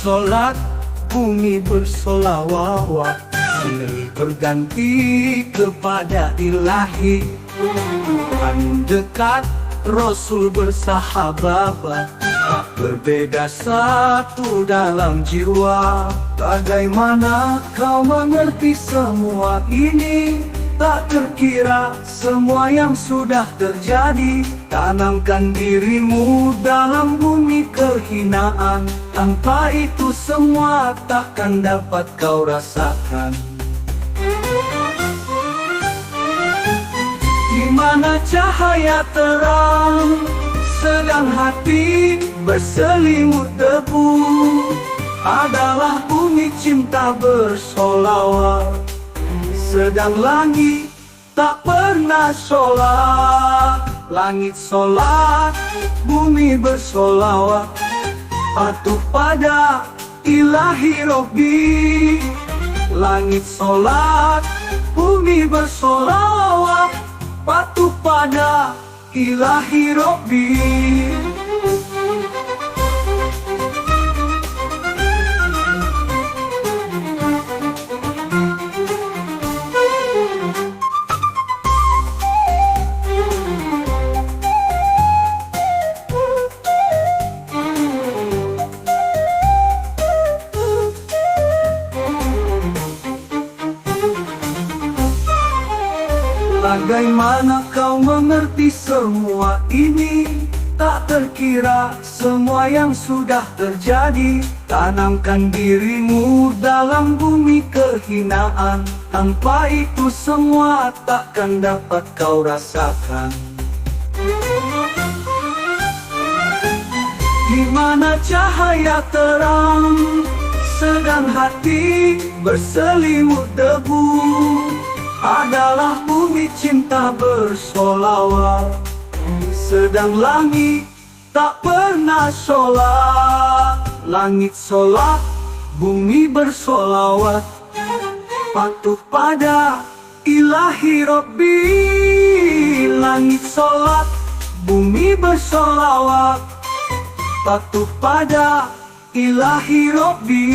bersolat, bumi bersolawat, silih berganti kepada ilahi. Tuhan dekat, Rasul bersahabat, tak berbeda satu dalam jiwa. Bagaimana kau mengerti semua ini? Tak terkira semua yang sudah terjadi. Tanamkan dirimu dalam bumi kehinaan. Tanpa itu semua takkan dapat kau rasakan. Di mana cahaya terang, sedang hati berselimut debu, adalah bumi cinta bersolawat. Sedang langit tak pernah sholat. Langit sholat, bumi bersolawat, patuh pada ilahi Robbi. Langit sholat, bumi bersolawat, patuh pada ilahi Robbi. Bagaimana kau mengerti semua ini? Tak terkira semua yang sudah terjadi. Tanamkan dirimu dalam bumi kehinaan. Tanpa itu semua takkan dapat kau rasakan. Di mana cahaya terang, sedang hati berselimut debu, adalah bumi cinta bersolawat. Sedang langit tak pernah sholat. Langit sholat, bumi bersolawat, patuh pada ilahi Robbi. Langit sholat, bumi bersolawat, patuh pada ilahi Robbi.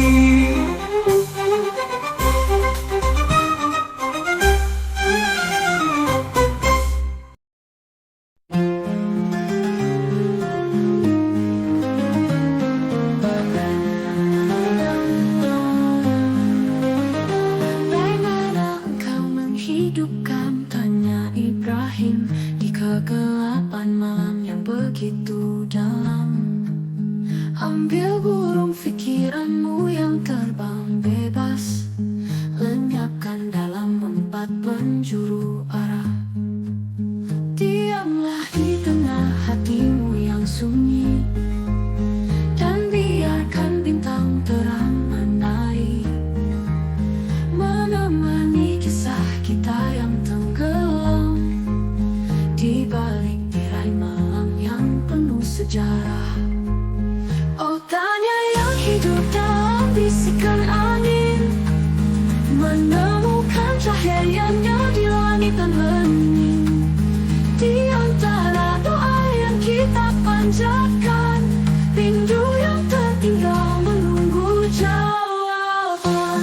Kegelapan malam yang begitu dalam, ambil burung pikiranmu yang terbang bebas, lenyapkan dalam 4 penjuru arah. Diamlah di tengah hatimu yang sunyi, dan biarkan bintang terang menari, menemani kisah kita yang tenggelam di balik tirai malam yang penuh sejarah. Oh, tanya yang hidup dalam bisikan angin, menemukan cahayanya di langit dan hening. Di antara doa yang kita panjatkan, rindu yang tertinggal menunggu jawaban.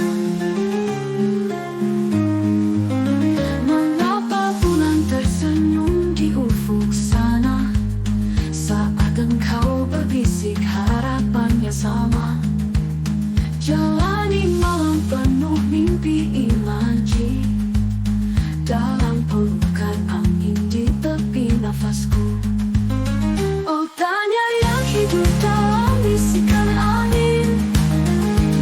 Mengapa bulan tersenyum di ufuk sana, saat engkau berbisik harapannya sama? Jalani malam penuh mimpi imaji, dalam pelukan angin di tepi nafasku. Oh, tanya yang hidup dalam bisikan angin,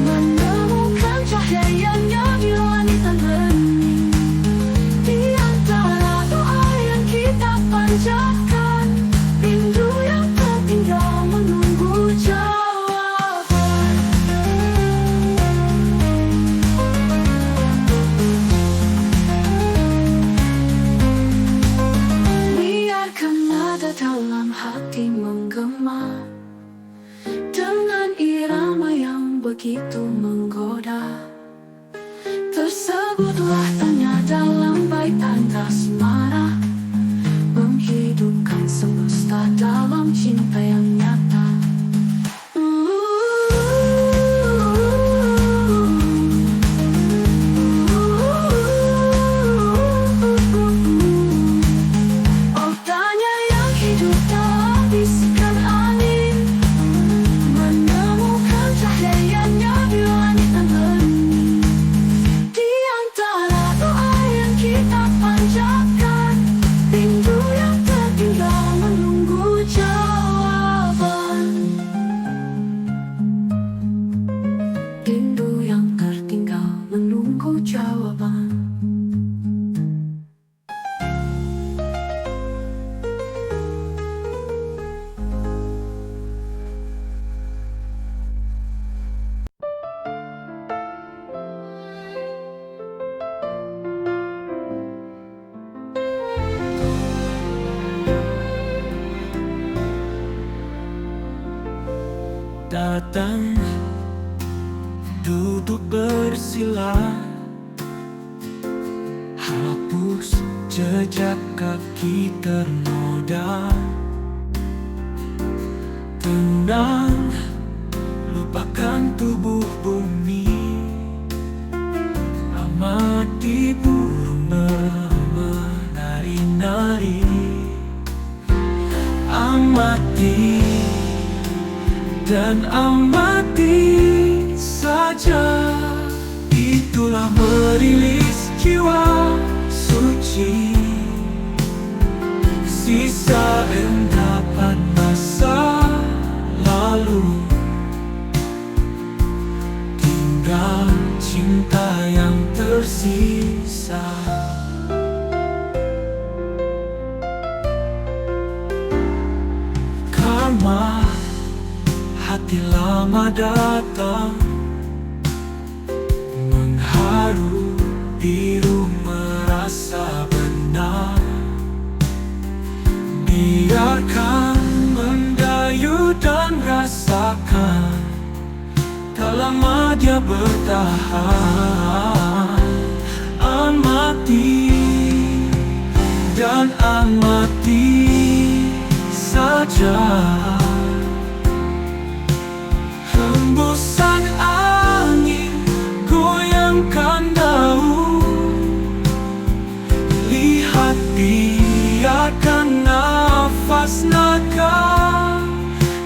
menemukan cahayanya di langit dan hening. Di antara doa yang kita panjatkan, rindu yang tertinggal menunggu jawaban. Biarkan nada dalam hati menggema, dengan irama yang begitu menggoda. Tersebutlah tanya dalam bait tanda asmara, menghidupkan semesta dalam cinta yang nyata. datang, duduk bersila, hapus jejak kaki ternoda. Tenang, lupakan tubuh bumi, amati burung menari-nari. Amati dan amati saja, itulah merilis jiwa suci. Sisa endapan masa lalu, tinggal cinta yang tersisa. Karma, hati lama datang, mengharu biru merasa benar. Biarkan mendayu dan rasakan, tak lama dia bertahan. Amati dan amati saja, hembusan angin goyangkan daun. Lihat, biarkan nafas naga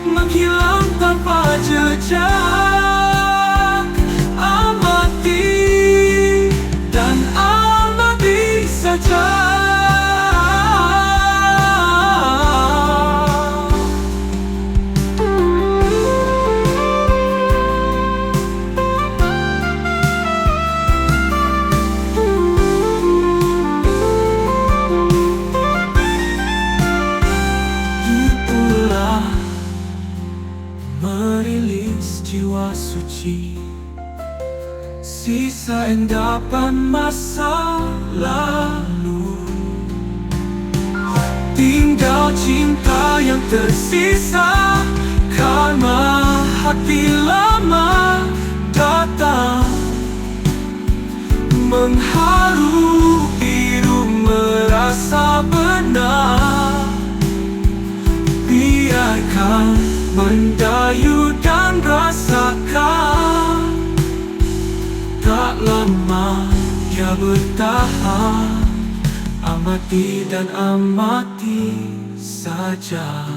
menghilang tanpa jejak. Amati dan amati saja. Merilis jiwa suci, sisa endapan masa lalu, tinggal cinta yang tersisa. Karma, hati lama datang, mengharu biru merasa benar. Biarkan mendayu dan rasakan, tak lama dia bertahan. Amati dan amati saja.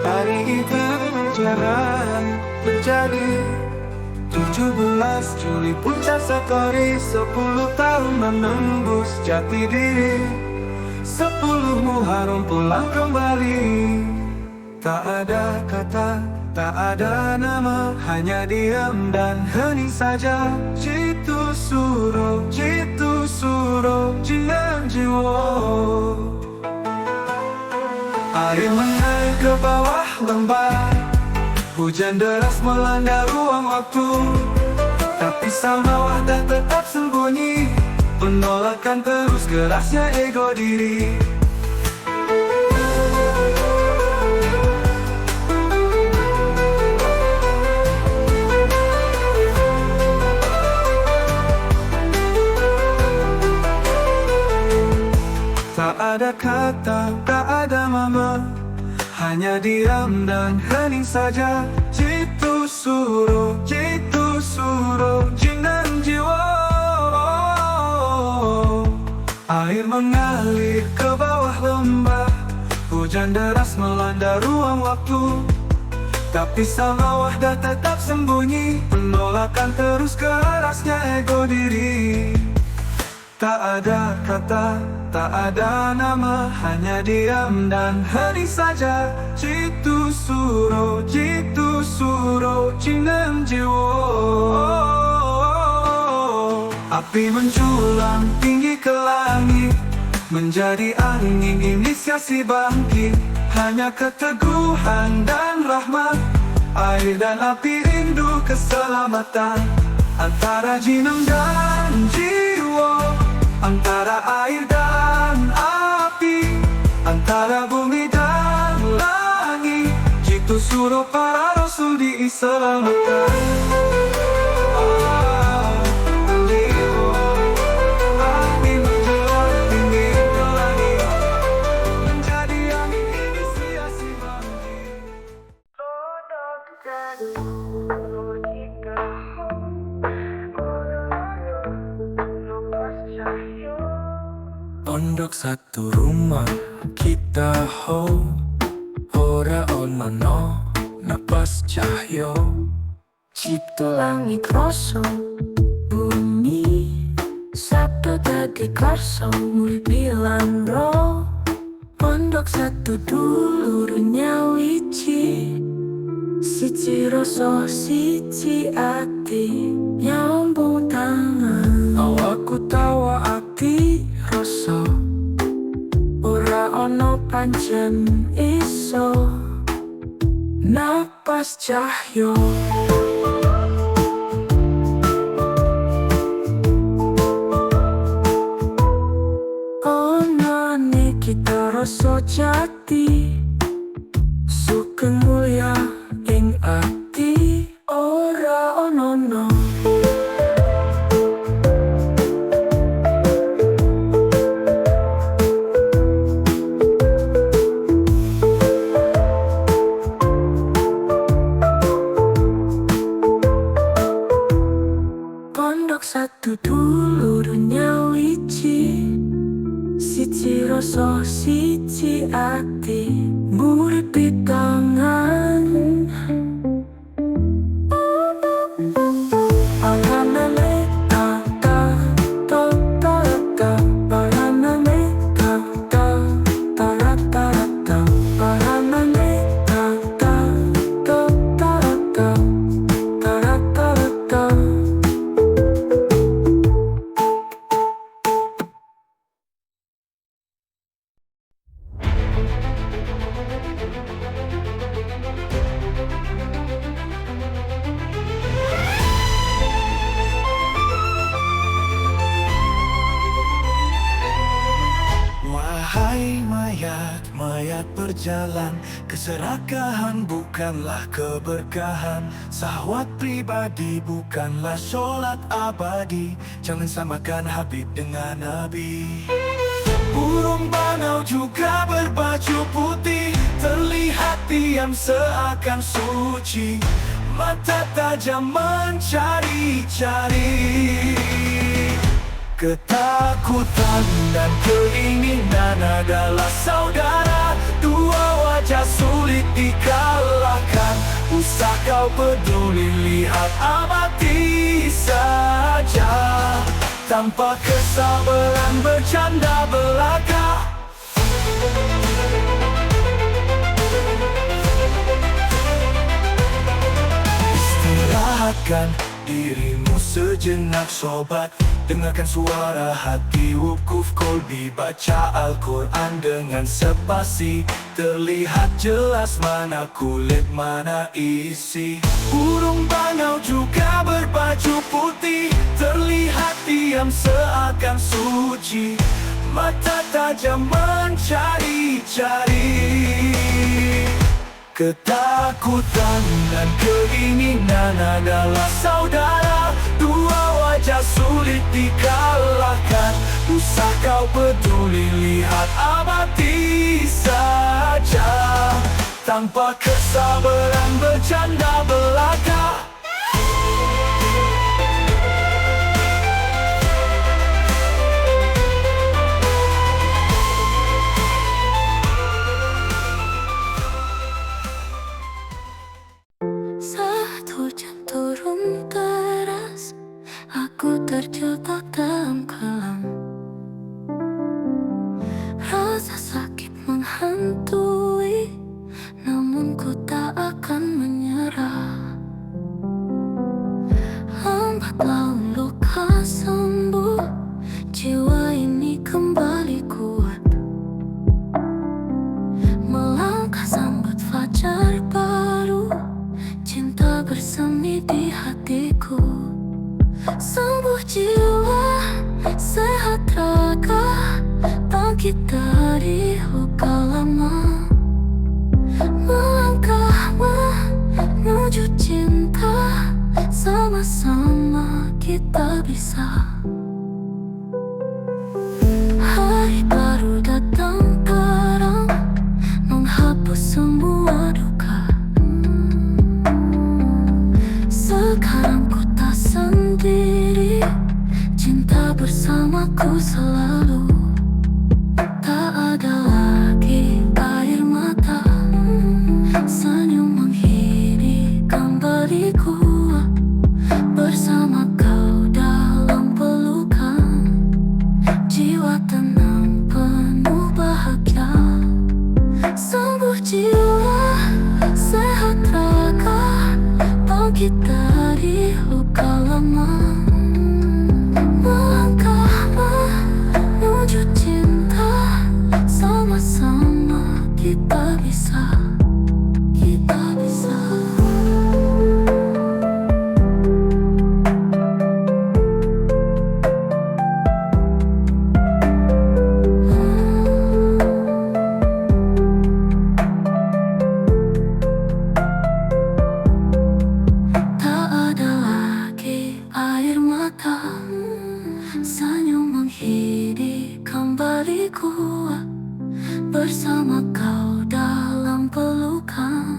Hari itu berjalan menjadi 17 Juli, puncak sekali 10 tahun menembus jati diri. 10 Muharram pulang kembali. Tak ada kata, tak ada nama, hanya diam dan hening saja. Jitu suro jinan jiwa. Air mengalir ke bawah lembah, hujan deras melanda ruang waktu. Tapi sama wadah tetap sembunyi, penolakan terus kerasnya ego diri. Tak ada kata, tak ada mama, hanya diam dan hening saja. Jitu suro jinan jiwa. Air mengalir ke bawah lembah, hujan deras melanda ruang waktu. Tapi sama wahdah tetap sembunyi, penolakan terus kerasnya ego diri. Tak ada kata, tak ada nama, hanya diam dan hening saja. Jitu suro jinan jiwa. Api menjulang tinggi ke langit, menjadi angin inisiasi bangkit. hanya keteguhan dan rahmat. Air dan api rindu keselamatan. Antara jinong dan jiwa, antara air dan api, antara bumi dan langit, jitu suruh para rasul diselamatkan. Pondok satu rumah kita ora ono no napas cahyo. Cipta langit rasa bumi, sabdo dadi karso bilang roh. Pondok satu dulur nyawiji, siji rasa siji ati, nyambung tangan. Awakku tawa ati rasa, Ora ono pancen iso napas cahyo. ono ne kita rasa jati, Sugeng mulia ing ati, ora ono no. Pondok satu dulur nyawiji, siji rasa siji ati, murid di tangan. Paranane ta ta ta ta ta, paranane ta ta ta ta ta, paranane ta ta ta ta ta ta ta. Wahai mayat, mayat berjalan, keserakahan bukanlah keberkahan. Sahwat pribadi bukanlah sholat abadi. Jangan samakan Habib dengan Nabi. Burung bangau juga berbaju putih, terlihat diam seakan suci, mata tajam mencari-cari. Ketakutan dan keinginan adalah saudara, dua wajah sulit dikalahkan. Usah kau peduli, lihat amati saja. Tanpa kesabaran bercanda belaka. Istirahatkan dirimu sejenak sobat, dengarkan suara hati, wukuf kolbi, baca Al-Quran dengan spasi. Terlihat jelas mana kulit, mana isi. Burung bangau juga berbaju putih, terlihat diam seakan suci, mata tajam mencari-cari. Ketakutan dan keinginan adalah saudara, dua wajah sulit dikalahkan. Usah kau peduli, lihat amati saja. Tanpa kesabaran bercanda belaka. Saat hujan turun deras, aku terjebak dalam kelam. Rasa sakit menghantui, namun ku tak akan menyerah. Lambat laun luka sembuh, jiwa ini kembali kuat. Melangkah sembunyi di hatiku. Sembuh jiwa, sehat raga, bangkit dari luka lama. Melangkah menuju cinta, sama-sama kita bisa. Hari baru datang terang, menghapus semua duka. Sekarang ku tak sendiri, cinta bersamaku selalu. Tak ada lagi air mata, senyum menghini kembaliku. Bersama kau dalam pelukan, jiwa tenang penuh bahagia. Sembuh jiwa, sehat raga, bangkit dari luka lama. Melangkah menuju cinta, sama-sama kita bisa. Kita bisa. Tak ada lagi air mata, senyum menghini kembaliku. Bersama kau dalam pelukan,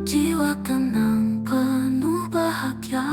jiwa tenang penuh bahagia.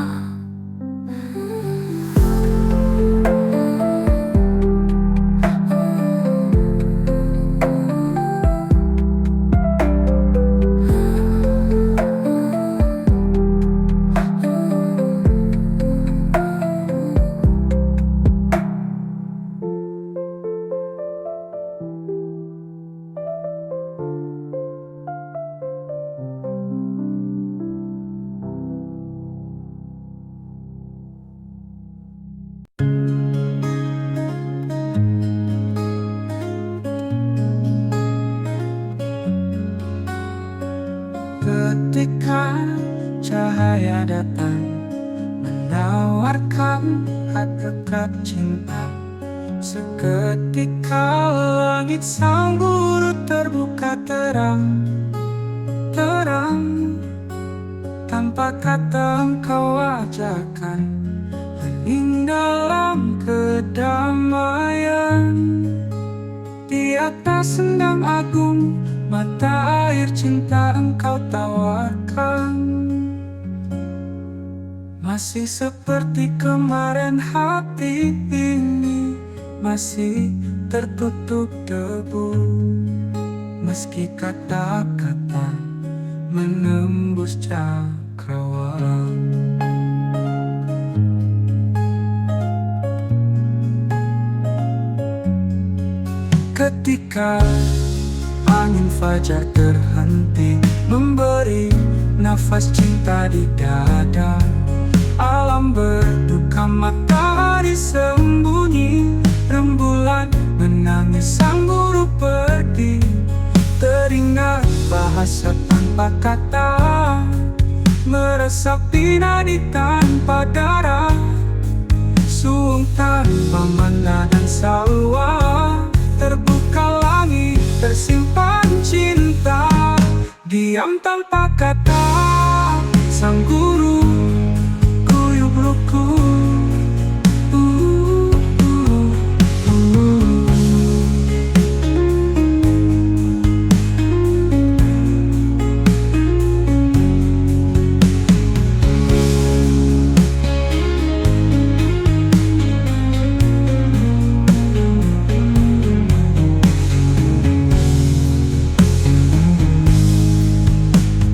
Ketika cahaya datang, menawarkan hakikat cinta. Seketika langit sang guru terbuka terang, terang. Tanpa kata engkau ajarkan, hening dalam kedamaian. Di atas sendang agung, mata air cinta engkau tawarkan. Masih seperti kemarin hati ini, masih tertutup debu. Meski kata-kata menembus cakrawala. Ketika angin fajar terhenti, memberi nafas cinta di dada. Alam berduka, matahari sembunyi, rembulan menangis sang guru pergi. Teringat bahasa tanpa kata, meresapi nadi tanpa darah. Suung tanpa mana dan salwa, terbuka langit, tersimpan cinta. Diam tanpa kata, sang guru guyub rukun.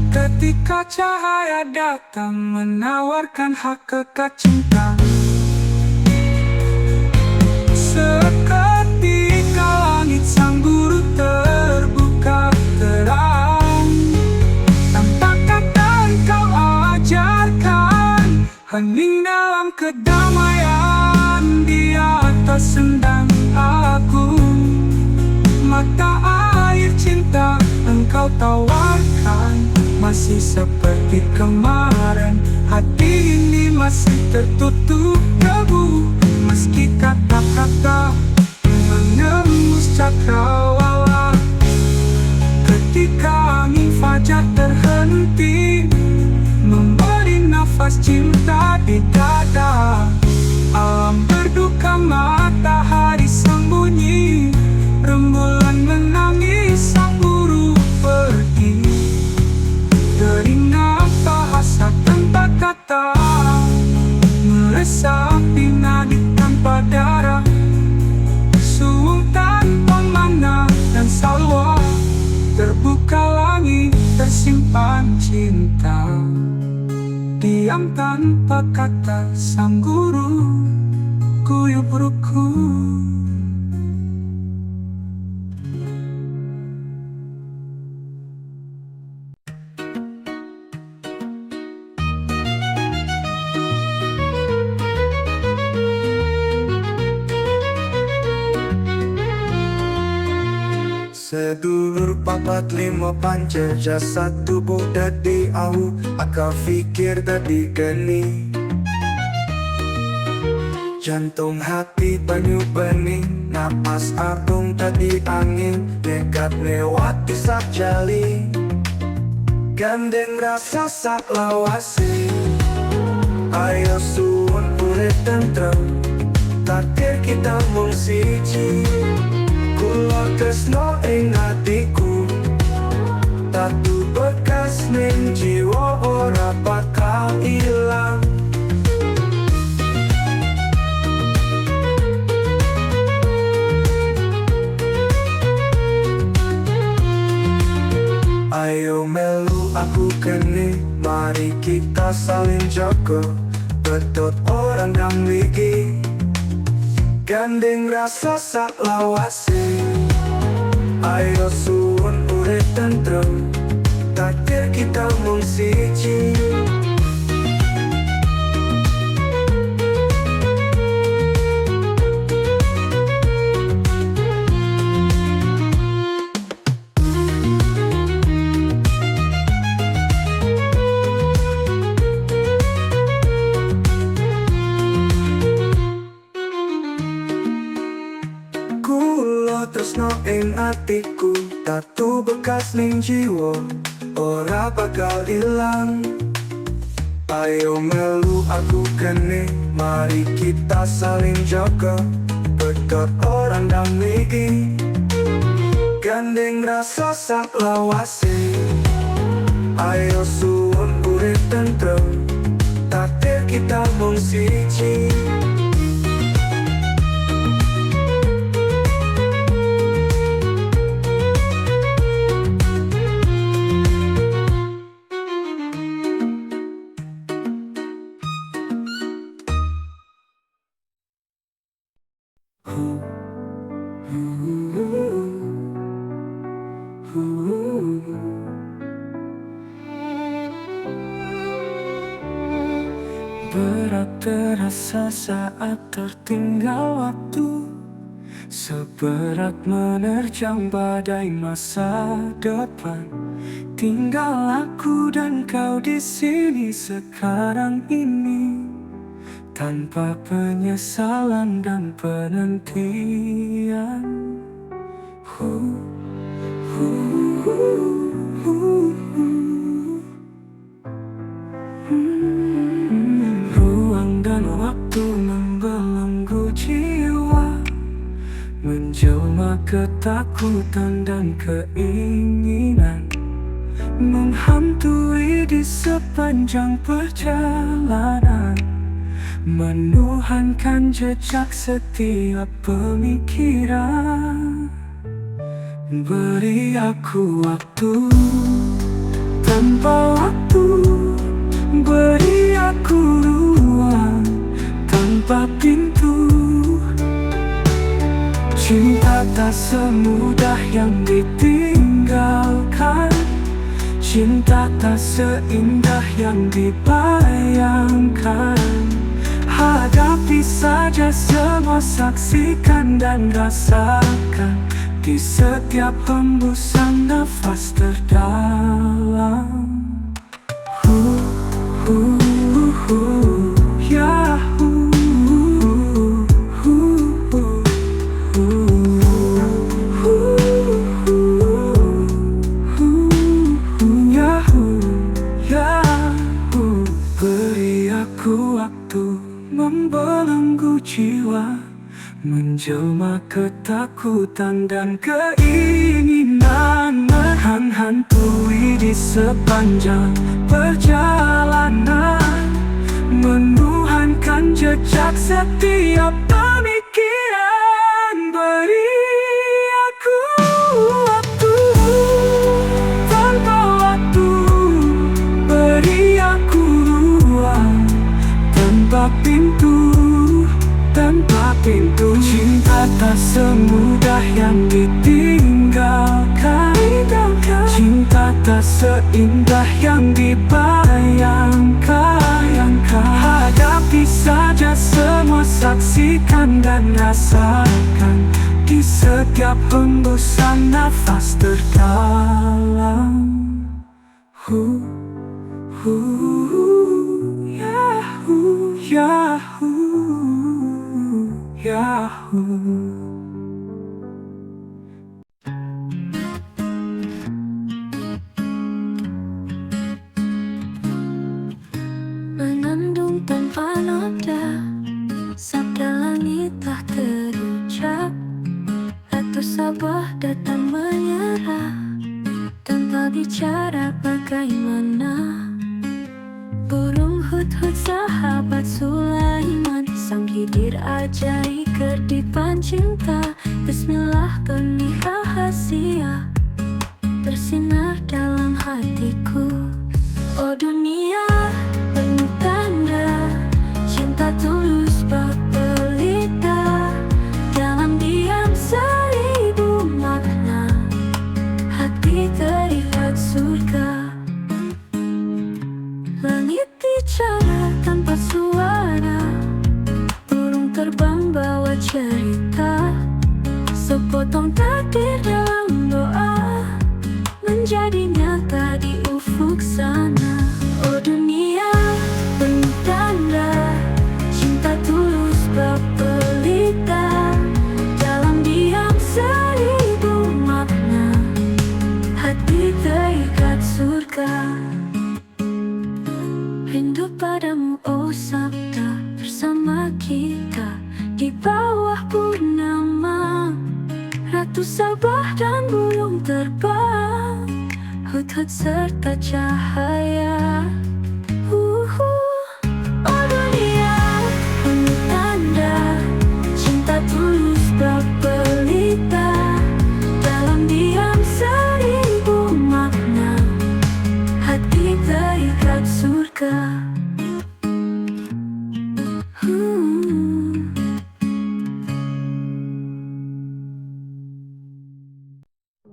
Ketika cahaya datang, menawarkan hakikat cinta. Seketika langit sang guru terbuka terang. Tanpa kata engkau ajarkan, hening dalam kedamaian. Di atas sendang agung, mata air cinta engkau tawarkan. masih seperti kemarin. Hati ini masih tertutup debu, meski kata-kata menembus cakrawala. Ketika angin fajar terhenti, memberi nafas cinta di dada. Alam berduka, matahari sembunyi, rembulan menangis, sang guru pergi. Teringat bahasa tanpa kata, meresapi nadi tanpa darah, suung tanpa mana dan salwa. Terbuka langit, tersimpan cinta. Diam tanpa kata, sang guru guyup rukun. Sedulur papat lima panca jasad tubuh dadi au, akal fikir dadi geni. Jantung hati banyu bening, napas agung dadi angin, nekat lewat pisah jali. Gandeng rasa sak lawase, ayo suwun urip tentrem, takdir kita mung siji. Kula tresno ing atiku, tatu bekas ning jiwa ora bakal ilang. Ayo melu aku kene, mari kita saling jaga, betot orang dang ligi. Gandeng rasa sak lawase, ayo suwun urip tentrem, takdir kita mung siji. Tresno ing atiku, tatu bekas ning jiwa ora bakal ilang. Ayo melu aku kene, mari kita saling jaga, betot orang dang ligi. Gandeng rasa sak lawase, ayo suwun urip tentrem, takdir kita mung siji. Berat terasa saat tertinggal waktu, seberat menerjang badai masa depan. Tinggal aku dan kau di sini sekarang ini, tanpa penyesalan dan penantian. Ruang dan waktu membelenggu jiwa, menjelma ketakutan dan keinginan, menghantui di sepanjang perjalanan, menuhankan jejak setiap pemikiran. Beri aku waktu tanpa waktu, beri aku ruang tanpa pintu. Cinta tak semudah yang ditinggalkan, cinta tak seindah yang dibayangkan. Hadapi saja semua, saksikan dan rasakan di setiap hembusan nafas terdalam. jiwa, menjelma ketakutan dan keinginan menghantui di sepanjang perjalanan, menuhankan jejak setiap pemikiran. Beri aku waktu tanpa waktu, beri aku ruang tanpa pintu, tanpa pintu. Cinta tak semudah yang ditinggalkan, cinta tak seindah yang dibayangkan. Hadapi saja semua, saksikan dan rasakan di setiap hembusan nafas terdalam. Yahoo, Yahoo, Yahoo. Menandung tanpa noda, sabda langit tak terucap. Ratu Sabah datang menyerah, tanpa bicara bagaimana. Burung hut-hut sahabat Sulaiman, sang hidir ajaib kerdipan cinta. Bismillah benih rahasia bersinar dalam hatiku. Oh dunia penuh tanda, cinta tulus bak pelita. Dalam diam seribu makna, hati terikat surga. Langit bicara tanpa suara, burung terbang bawa cerita. Sepotong takdir dalam doa menjadi nyata di ufuk sana. Oh dunia penuh tanda, cinta tulus bak pelita. Dalam diam seribu makna, hati terikat surga. Rindu padamu oh sabda, bersama kita di bawah purnama. Ratu Sabah dan burung terbang, hut-hut serta cahaya. Oh dunia penuh tanda, cinta tulus bak pelita. Dalam diam seribu makna, hati terikat surga.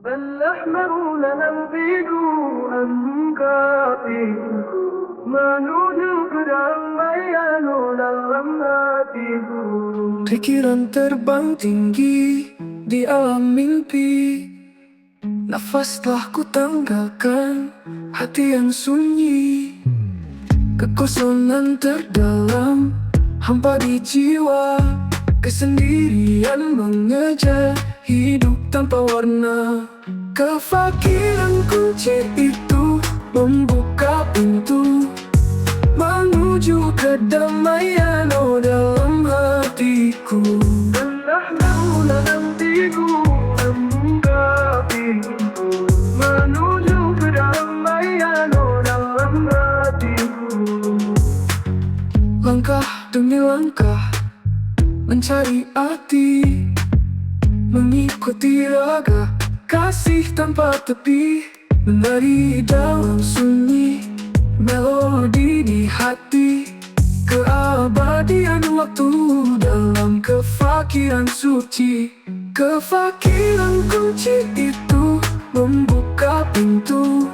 بالأحمر لنبيد أنكاتي menuju kedamaian dalam hatiku. Pikiran terbang tinggi di alam mimpi, nafas telah ku tanggalkan hati yang sunyi. Kekosongan terdalam, hampa di jiwa, kesendirian mengejar hidup tanpa warna. Kefakiran kunci itu membuka pintu menuju kedamaian oh dalam hatiku. Benahmu nantiku membuka pintu menuju kedamaian oh dalam hatiku. Langkah demi langkah mencari arti, mengikuti raga kasih tanpa tepi, menari dalam sunyi, melodi di hati. Keabadian waktu dalam kefakiran suci. Kefakiran kunci itu membuka pintu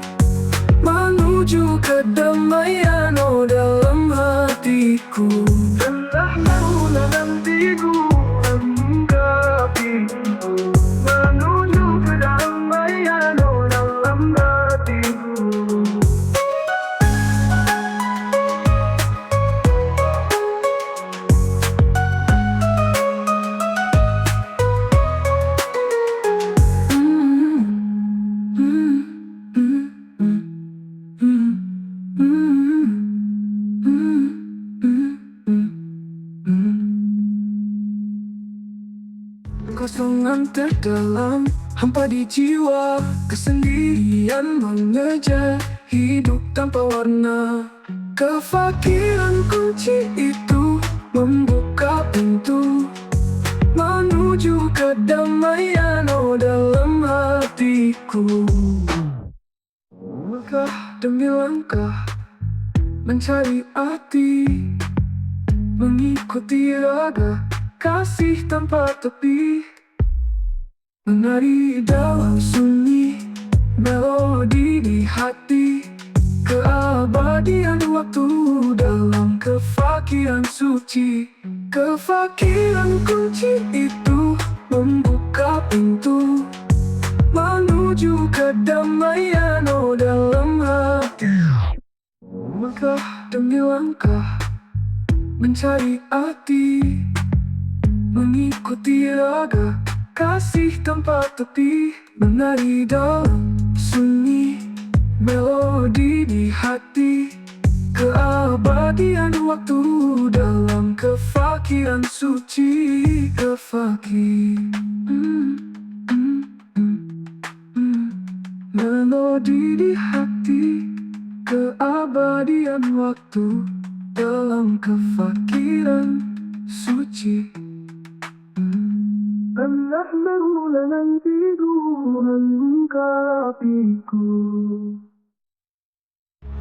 menuju kedamaian oh dalam hatiku. Benahmu nantiku membuka pintu menuju kedamaian oh dalam hatiku. kesunyian terdalam, hampa di jiwa, kesendirian mengejar hidup tanpa warna. Kefakiran kunci itu membuka pintu menuju kedamaian dalam hatiku. Langkah demi langkah mencari arti, mengikuti raga kasih tanpa tepi, menari dalam sunyi, melodi di hati, keabadian waktu dalam kefakiran suci. Kefakiran kunci itu membuka pintu menuju kedamaian dalam hati. Langkah demi langkah mencari arti, mengikuti raga kasih tanpa tepi, menari dalam sunyi, melodi di hati, keabadian waktu dalam kefakiran suci. Melodi di hati, keabadian waktu dalam kefakiran suci. An-Nahmaru lanantidu mengungkapiku,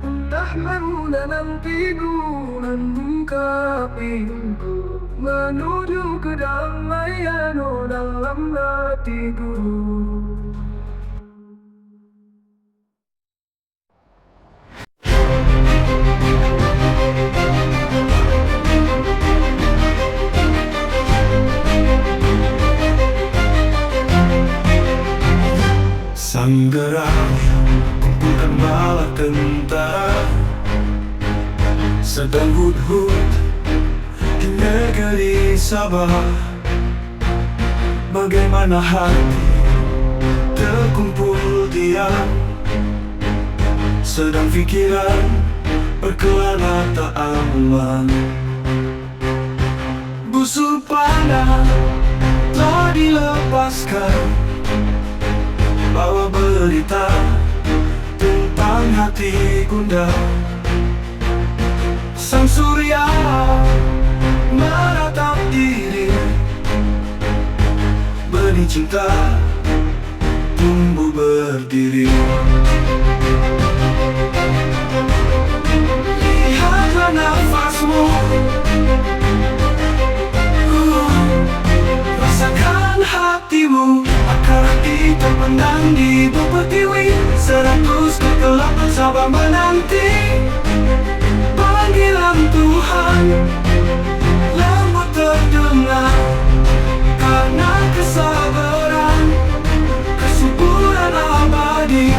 An-Nahmaru lanantidu mengungkapiku, menuju kedamaian dalam hatiku. Sanggarah kumpulan bala tentara sedang hut-hut di negeri Sabah. Bagaimana hati terkumpul diam, sedang pikiran berkelana tak aman. Busur panah telah dilepaskan, bawa berita tentang hati gundah. Sang surya meratap diri, benih cinta tumbuh berdiri. Lihatlah nafasmu, rasakan hatimu, akar hati terpendam di bukit pertiwi. 100 kegelapan sabar menanti panggilan Tuhan. Lembut terdengar karena kesabaran, kesuburan abadi.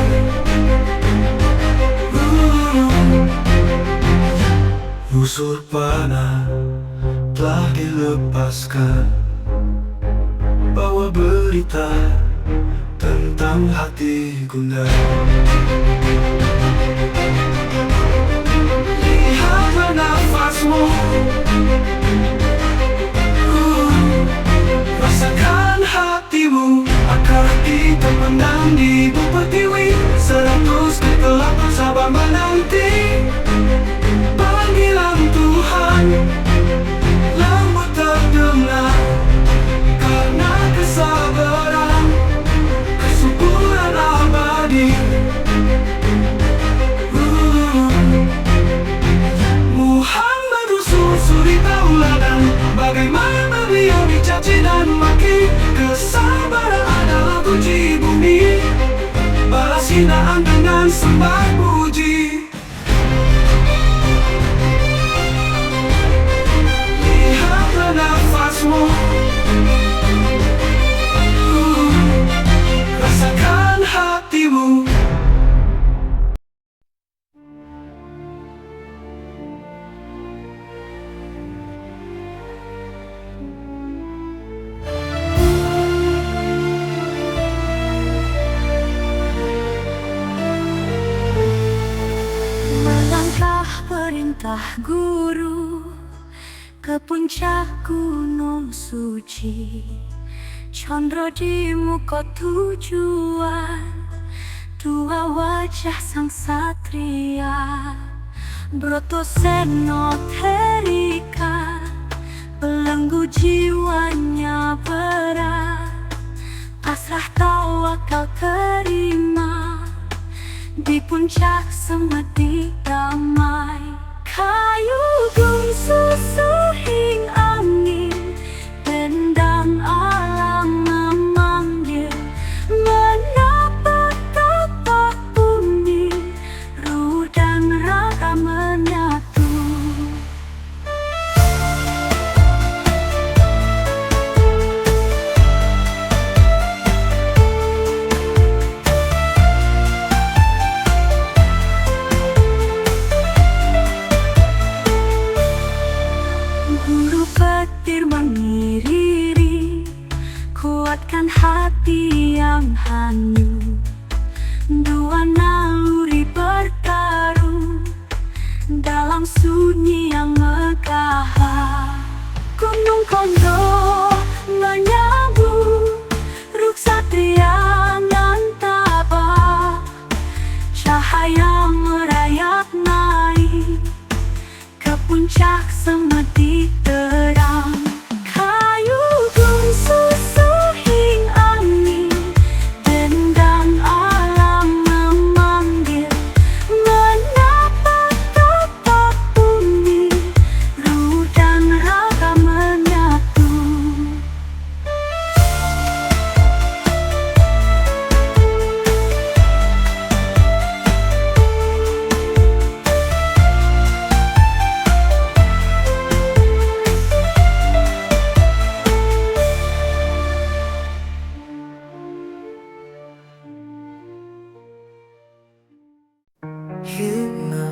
Busur panah telah dilepaskan, bawa berita tentang hati gundah. Lihatlah nafasmu, rasakan hatimu, akar hati terpendam di bukit pertiwi. 100 kegelapan sabar menanti panggilan Tuhan. Lembut terdengar karena kesabaran, kesuburan abadi. Muhammad Rasul suri tauladan, bagaimana beliau dicaci dan maki. Kesabaran adalah puji bumi, balas hinaan dengan sembah puji. Lihatlah nafasmu, rasakan hatimu. Melangkah perintah guru ke puncak gunung suci, Condro di muka tujuan, dua wajah sang satria, Broto Seno Terika, belenggu jiwanya berat, pasrah tawakal terima, di puncak semedi damai. Kayu gung susuhing angin, dendang alam memanggil, menapa tapak bumi, ruh dan raga menyatu. Buru petir mengiriri, kuatkan hati yang hanyut. Dua naluri bertarung dalam sunyi yang megah. Gunung Kondo menyambut Ruk Satria yang tabah, cahaya merayap naik ke puncak semedi terang. Kayu gung susuhing angin, dendang alam memanggil, menapa tapak bumi, ruh dan raga menyatu. Hina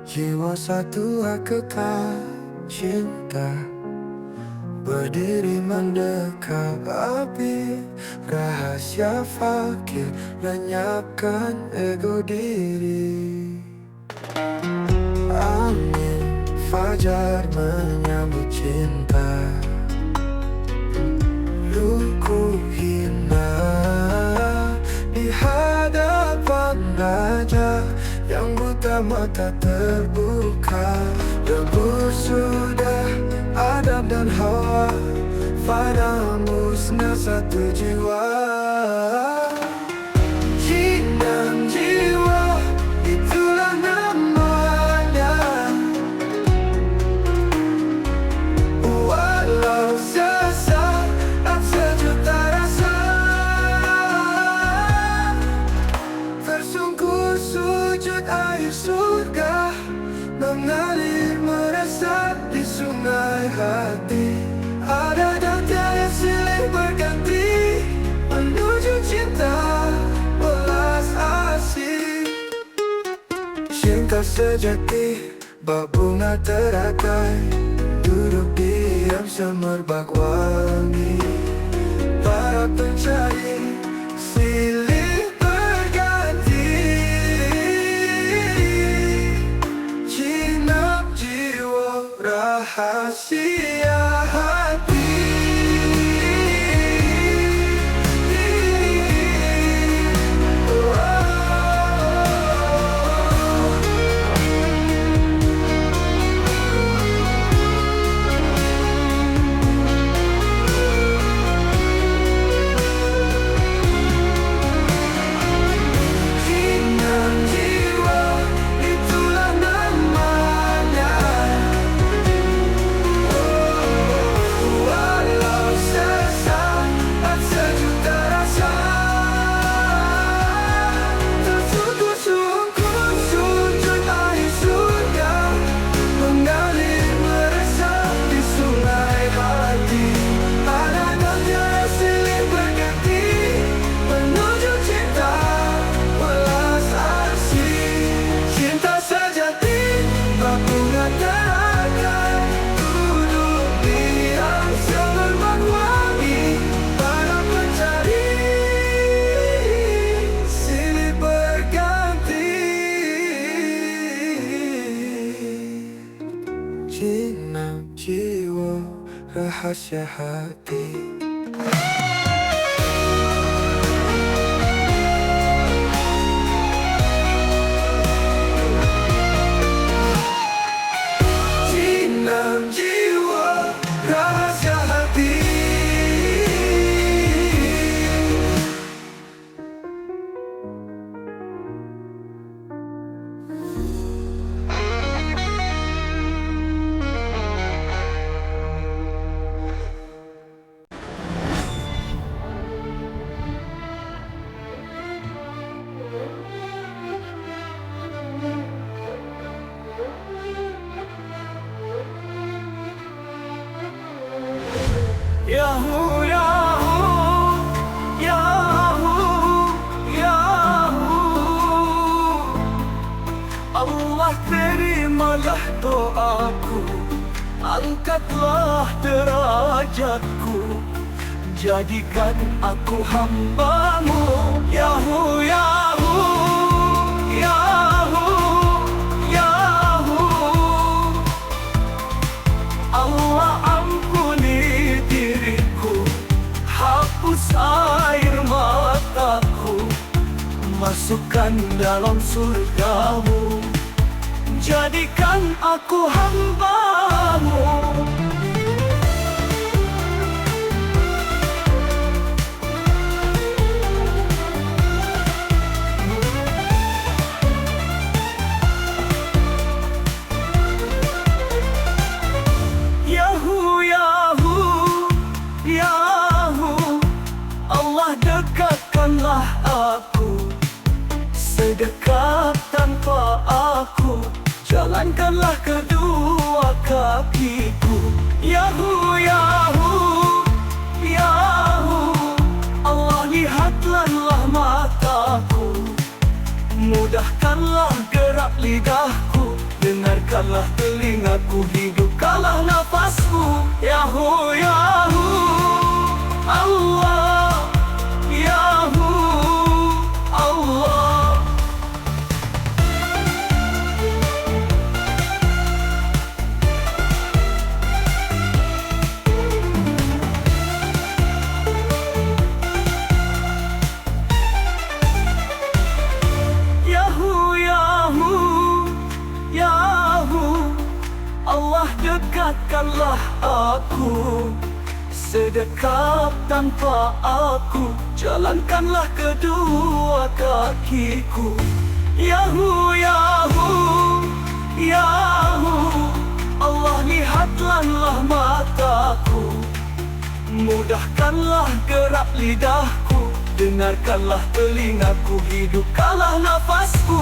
jiwa satu kekal cinta, berdiri mendekap api rahasia fakir, lenyapkan ego diri. Angin fajar menyambut cinta, luku hina di hadapan raja yang buta mata terbuka. Lebur sudah Adam dan Hawa, fana musnah satu jiwa. Jinang jiwa, itulah namanya. Walau sesat sejuta rasa, tersungkur sujud air surga, mengalir meresap di sungai hati. Ada dan tiada silih berganti, menuju cinta belas asih. Cinta sejati bak bunga teratai, duduk diam semerbak wangi. Para pencari silih berganti, jinap jiwa rahasia hati. Jinap jiwa, itulah namanya. Walau sesat sejuta rasa, tersungkur-sungkur sujud air surga, mengalir meresap di sungai hati. Ada dan tiada silih berganti, menuju cinta belas asih. Cinta sejati bak bunga teratai, duduk diam semerbak wangi. Para pencari silih berganti, jinap jiwa rahasia hati. Yahu, Yahu, Yahu, Yahu. Allah terimalah doaku, angkatlah derajatku, jadikan aku hamba-Mu. Yahu, Yahu, Yahu, Yahu. Allah ampuni diriku, hapus air mataku, masukkan dalam surga-Mu, jadikan aku hamba-Mu. Yahu, Yahu, Yahu. Allah dekatkanlah aku, sedekat tanpa aku, jalankanlah kedua kakiku. Yahu, Yahu, Yahu. Allah lihatlah mataku, mudahkanlah gerak lidahku, dengarkanlah telingaku, hidupkanlah nafasku. Yahu, Yahu, Allah, Yahu, Allah. Yahu, Yahu, Yahu. Allah dekatkanlah aku, sedekat tanpa aku, jalankanlah kedua kakiku. Yahu, Yahu, Yahu. Allah lihatlah mataku, mudahkanlah gerak lidahku, dengarkanlah telingaku, hidupkanlah nafasku.